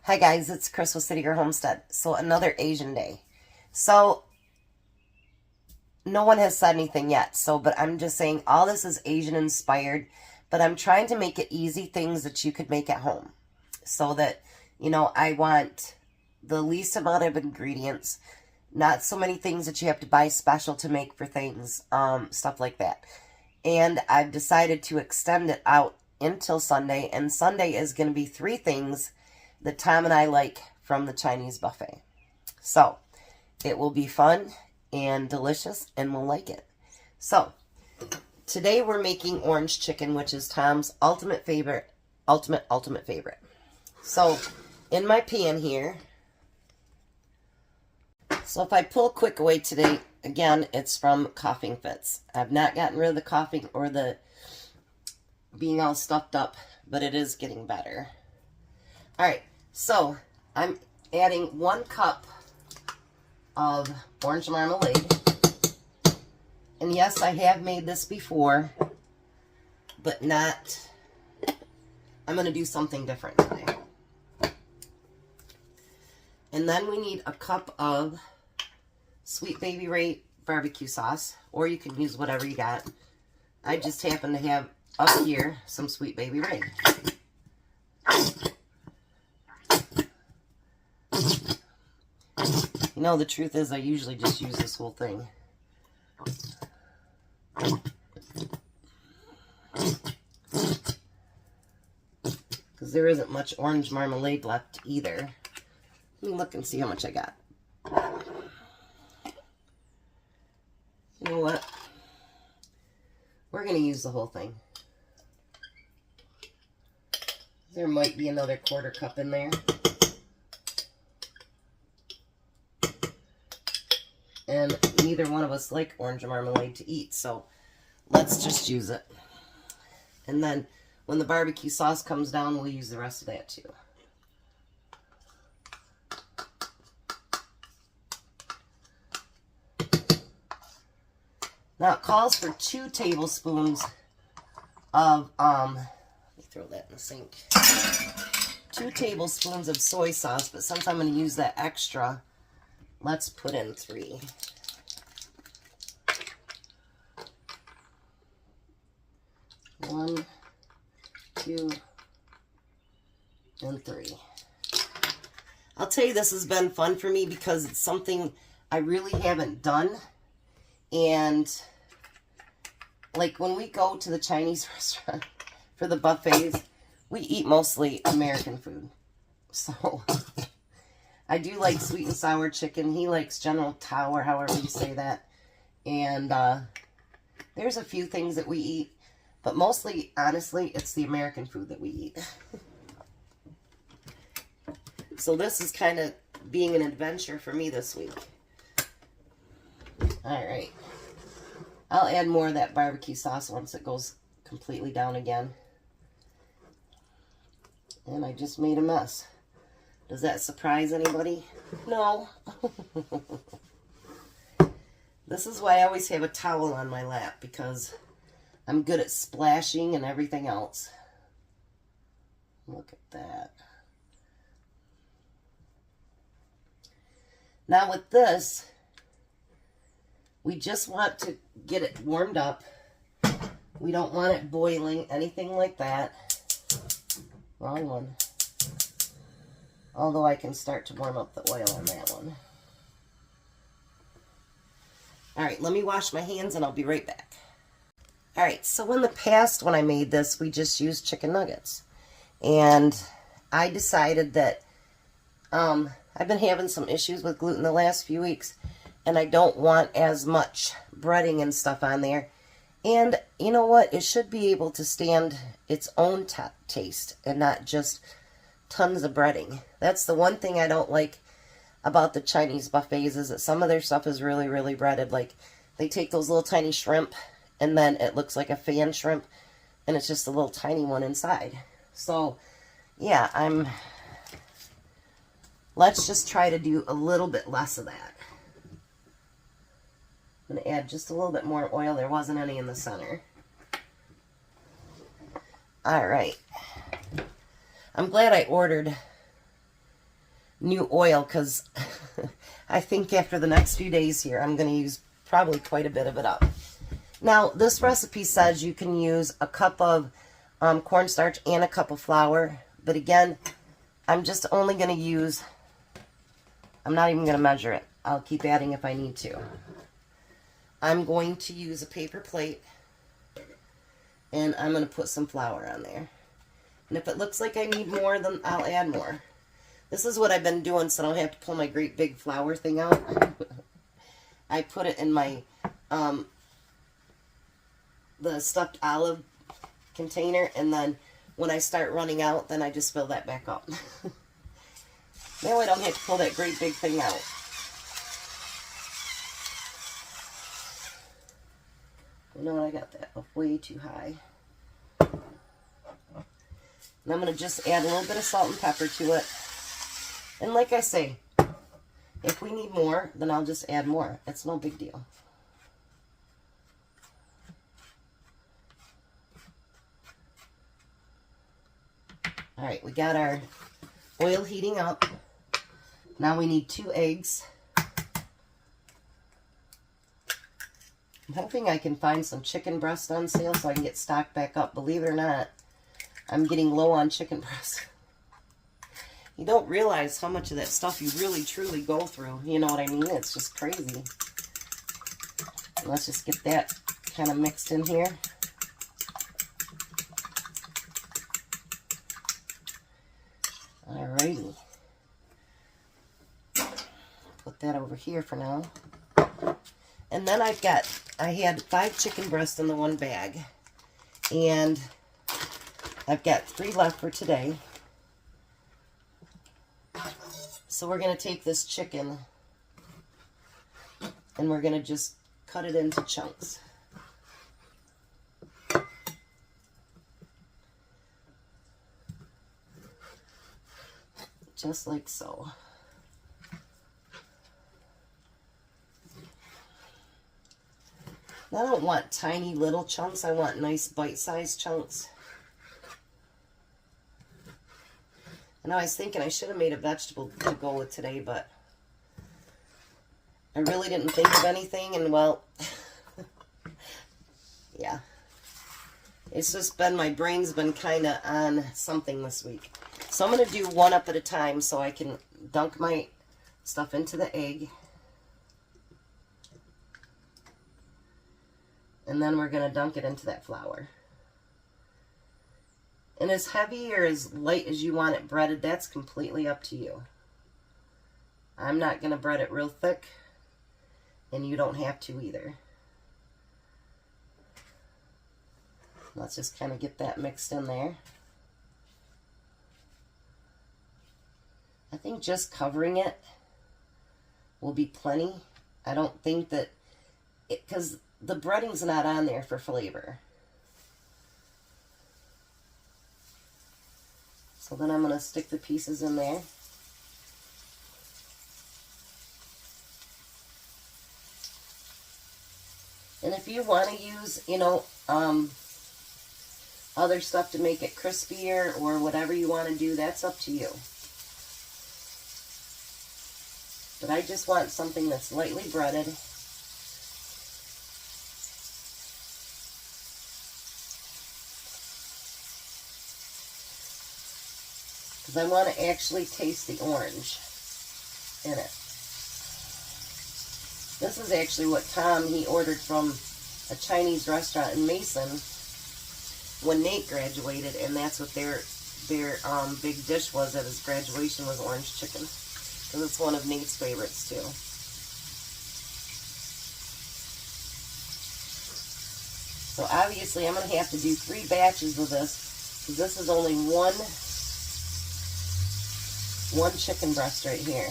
Hi guys, it's Chris with City Girl Homestead. So another Asian day. So no one has said anything yet. But I'm just saying all this is Asian inspired, but I'm trying to make it easy things that you could make at home. So that, I want the least amount of ingredients, not so many things that you have to buy special to make for things, stuff like that. And I've decided to extend it out until Sunday, and Sunday is going to be 3 things that Tom and I like from the Chinese buffet. So, it will be fun and delicious, and we'll like it. So, today we're making orange chicken, which is Tom's ultimate favorite. Ultimate favorite. So, in my pan here, so if I pull quick away today, again, it's from coughing fits. I've not gotten rid of the coughing or the being all stuffed up, but it is getting better. Alright, so I'm adding 1 cup of orange marmalade. And yes, I have made this before, but not, I'm going to do something different today. And then we need a cup of Sweet Baby Ray barbecue sauce, or you can use whatever you got. I just happen to have up here some Sweet Baby Ray. The truth is I usually just use this whole thing. Because there isn't much orange marmalade left either. Let me look and see how much I got. You know what? We're going to use the whole thing. There might be another 1/4 cup in there. And neither one of us like orange marmalade to eat, so let's just use it. And then when the barbecue sauce comes down, we'll use the rest of that too. Now it calls for 2 tablespoons of, let me throw that in the sink. 2 tablespoons of soy sauce, but since I'm going to use that extra, let's put in 3. One, 2, and 3. I'll tell you, this has been fun for me because it's something I really haven't done. And like when we go to the Chinese restaurant for the buffets, we eat mostly American food. So I do like sweet and sour chicken. He likes General Tao, or however you say that. And there's a few things that we eat. But mostly, honestly, it's the American food that we eat. So this is kind of being an adventure for me this week. Alright. I'll add more of that barbecue sauce once it goes completely down again. And I just made a mess. Does that surprise anybody? No. This is why I always have a towel on my lap, because I'm good at splashing and everything else. Look at that. Now with this, we just want to get it warmed up. We don't want it boiling, anything like that. Wrong one. Although I can start to warm up the oil on that one. Alright, let me wash my hands and I'll be right back. Alright, so in the past when I made this, we just used chicken nuggets. And I decided that I've been having some issues with gluten the last few weeks, and I don't want as much breading and stuff on there. And you know what? It should be able to stand its own taste and not just tons of breading. That's the one thing I don't like about the Chinese buffets, is that some of their stuff is really, really breaded. Like, they take those little tiny shrimp, and then it looks like a fan shrimp, and it's just a little tiny one inside. So, yeah, let's just try to do a little bit less of that. I'm going to add just a little bit more oil. There wasn't any in the center. Alright. I'm glad I ordered new oil because I think after the next few days here, I'm going to use probably quite a bit of it up. Now, this recipe says you can use a cup of cornstarch and a cup of flour. But again, I'm just only going to use, I'm not even going to measure it. I'll keep adding if I need to. I'm going to use a paper plate, and I'm going to put some flour on there. And if it looks like I need more, then I'll add more. This is what I've been doing so I don't have to pull my great big flour thing out. I put it in my, the stuffed olive container, and then when I start running out, then I just fill that back up. Now I don't have to pull that great big thing out. You know what, I got that up way too high. And I'm going to just add a little bit of salt and pepper to it. And like I say, if we need more, then I'll just add more. It's no big deal. Alright, we got our oil heating up. Now we need 2 eggs. I'm hoping I can find some chicken breast on sale so I can get stocked back up. Believe it or not, I'm getting low on chicken breast. You don't realize how much of that stuff you really truly go through. You know what I mean? It's just crazy. Let's just get that kind of mixed in here. Alrighty. Put that over here for now. And then I had 5 chicken breasts in the one bag. And I've got 3 left for today. So we're going to take this chicken and we're going to just cut it into chunks. Just like so. I don't want tiny little chunks. I want nice bite-sized chunks. And I was thinking I should have made a vegetable to go with today, but I really didn't think of anything, and well, yeah. It's just been, my brain's been kind of on something this week. So I'm going to do one up at a time so I can dunk my stuff into the egg. And then we're going to dunk it into that flour. And as heavy or as light as you want it breaded, that's completely up to you. I'm not going to bread it real thick, and you don't have to either. Let's just kind of get that mixed in there. I think just covering it will be plenty. I don't think that, because the breading's not on there for flavor. So then I'm going to stick the pieces in there. And if you want to use, you know, other stuff to make it crispier or whatever you want to do, that's up to you. But I just want something that's lightly breaded. Because I want to actually taste the orange in it. This is actually what Tom, he ordered from a Chinese restaurant in Mason when Nate graduated, and that's what their big dish was at his graduation, was orange chicken. Because it's one of Nate's favorites too. So obviously I'm going to have to do 3 batches of this, because this is only one chicken breast right here.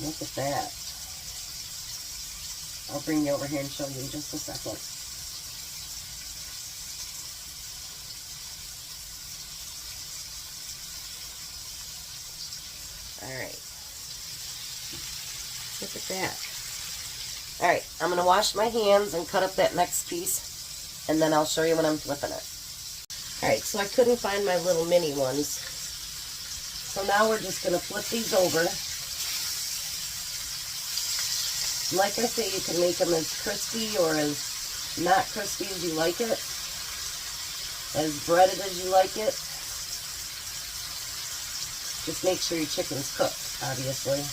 Look at that. I'll bring you over here and show you in just a second. Alright. Look at that. All right, I'm going to wash my hands and cut up that next piece, and then I'll show you when I'm flipping it. All right, so I couldn't find my little mini ones. So now we're just going to flip these over. Like I say, you can make them as crispy or as not crispy as you like it, as breaded as you like it. Just make sure your chicken's cooked, obviously.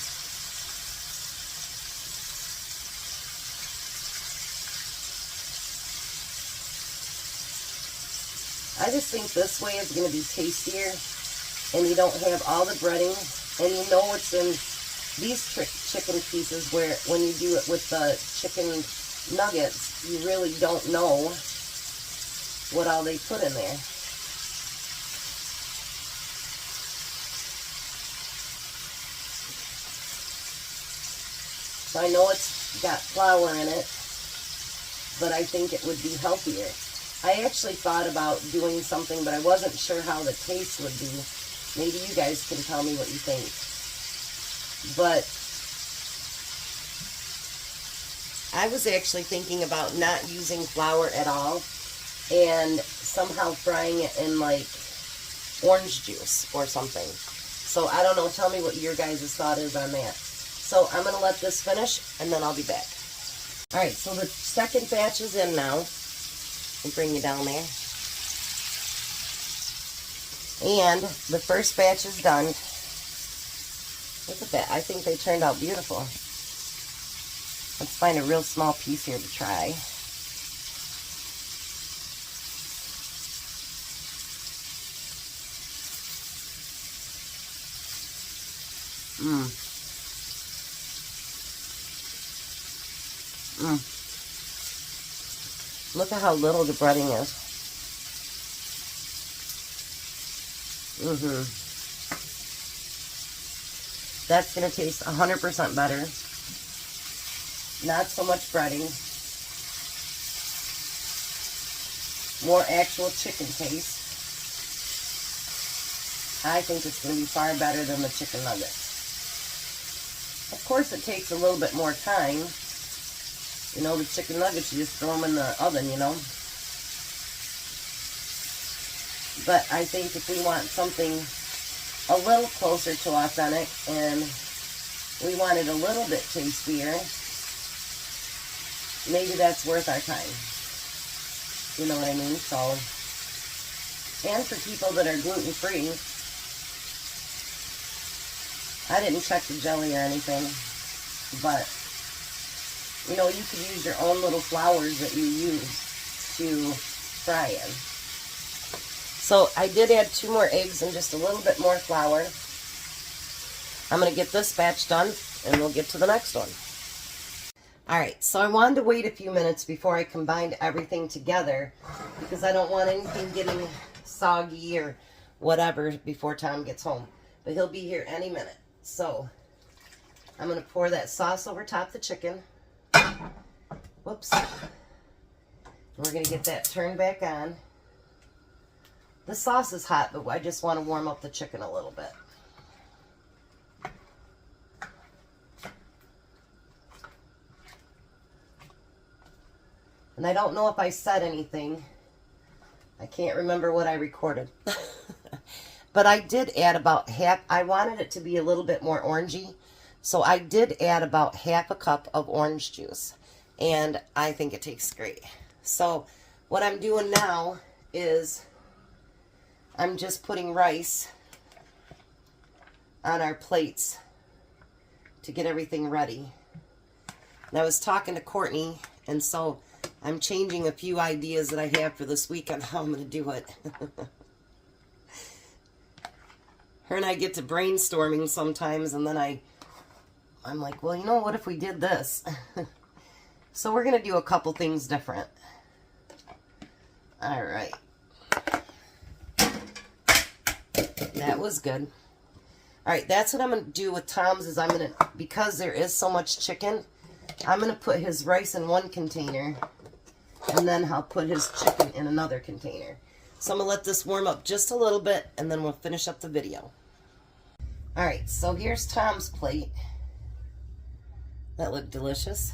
I just think this way is going to be tastier, and you don't have all the breading, and you know what's in these chicken pieces, where when you do it with the chicken nuggets, you really don't know what all they put in there. So I know it's got flour in it, but I think it would be healthier. I actually thought about doing something, but I wasn't sure how the taste would be. Maybe you guys can tell me what you think. But I was actually thinking about not using flour at all and somehow frying it in like orange juice or something. So I don't know, tell me what your guys' thought is on that. So I'm going to let this finish and then I'll be back. Alright, so the second batch is in now. I'll bring you down there. And the first batch is done. Look at that. I think they turned out beautiful. Let's find a real small piece here to try. Look at how little the breading is. That's going to taste 100% better. Not so much breading. More actual chicken taste. I think it's going to be far better than the chicken nuggets. Of course, it takes a little bit more time. You know, the chicken nuggets, you just throw them in the oven, you know. But I think if we want something a little closer to authentic and we want it a little bit tastier, maybe that's worth our time. You know what I mean? So, and for people that are gluten-free, I didn't check the jelly or anything, but you know, you could use your own little flours that you use to fry in. So I did add 2 more eggs and just a little bit more flour. I'm going to get this batch done and we'll get to the next one. Alright, so I wanted to wait a few minutes before I combined everything together because I don't want anything getting soggy or whatever before Tom gets home. But he'll be here any minute. So I'm going to pour that sauce over top the chicken. Whoops. We're going to get that turned back on. The sauce is hot, but I just want to warm up the chicken a little bit. And I don't know if I said anything. I can't remember what I recorded. But I did add about half. I wanted it to be a little bit more orangey. So I did add about half a cup of orange juice. And I think it tastes great. So what I'm doing now is I'm just putting rice on our plates to get everything ready. And I was talking to Courtney, and so I'm changing a few ideas that I have for this week on how I'm going to do it. Her and I get to brainstorming sometimes, and then I'm like, well, you know, what if we did this? So we're going to do a couple things different. All right. That was good. All right, that's what I'm going to do with Tom's is I'm going to, because there is so much chicken, I'm going to put his rice in one container, and then I'll put his chicken in another container. So I'm going to let this warm up just a little bit, and then we'll finish up the video. All right, so here's Tom's plate. That looked delicious.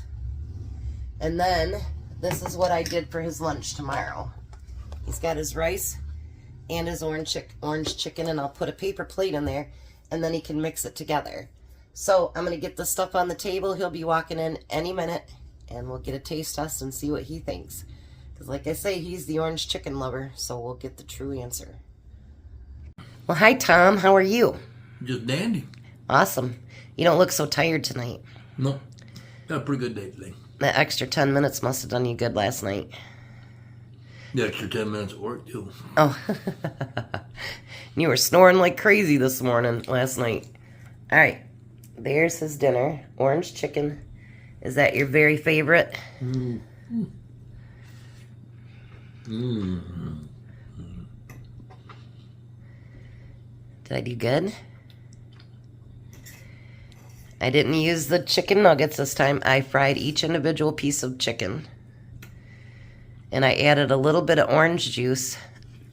And then this is what I did for his lunch tomorrow. He's got his rice and his orange chicken, and I'll put a paper plate in there, and then he can mix it together. So I'm going to get the stuff on the table. He'll be walking in any minute, and we'll get a taste test and see what he thinks. Because like I say, he's the orange chicken lover, so we'll get the true answer. Well, hi, Tom. How are you? Just dandy. Awesome. You don't look so tired tonight. No. Got a pretty good day today. That extra 10 minutes must have done you good last night. The extra 10 minutes of work, too. Oh. You were snoring like crazy this morning, last night. All right. There's his dinner. Orange chicken. Is that your very favorite? Mm. Mm. Did I do good? I didn't use the chicken nuggets this time. I fried each individual piece of chicken. And I added a little bit of orange juice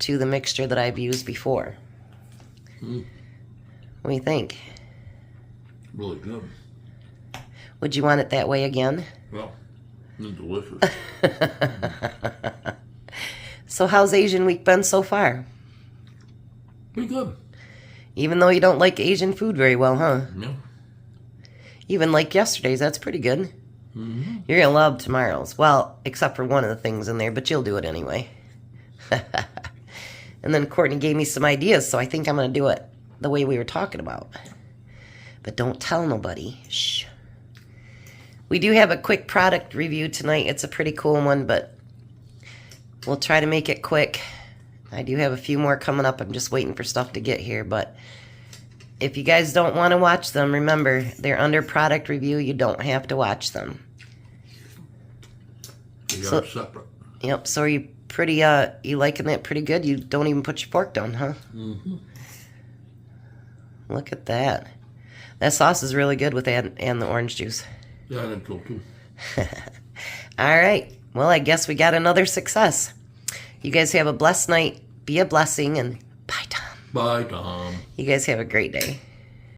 to the mixture that I've used before. Mm. What do you think? Really good. Would you want it that way again? Well, it's delicious. So how's Asian Week been so far? Pretty good. Even though you don't like Asian food very well, huh? Yeah. Even like yesterday's, that's pretty good. Mm-hmm. You're going to love tomorrow's. Well, except for one of the things in there, but you'll do it anyway. And then Courtney gave me some ideas, so I think I'm going to do it the way we were talking about. But don't tell nobody. Shh. We do have a quick product review tonight. It's a pretty cool one, but we'll try to make it quick. I do have a few more coming up. I'm just waiting for stuff to get here, but if you guys don't want to watch them, remember, they're under product review. You don't have to watch them. You got it separate. Yep, so are you pretty, you liking that pretty good? You don't even put your fork down, huh? Mm-hmm. Look at that. That sauce is really good with that and the orange juice. Yeah, I think so too. All right. Well, I guess we got another success. You guys have a blessed night. Be a blessing, and bye, Tom. Bye, Tom. You guys have a great day.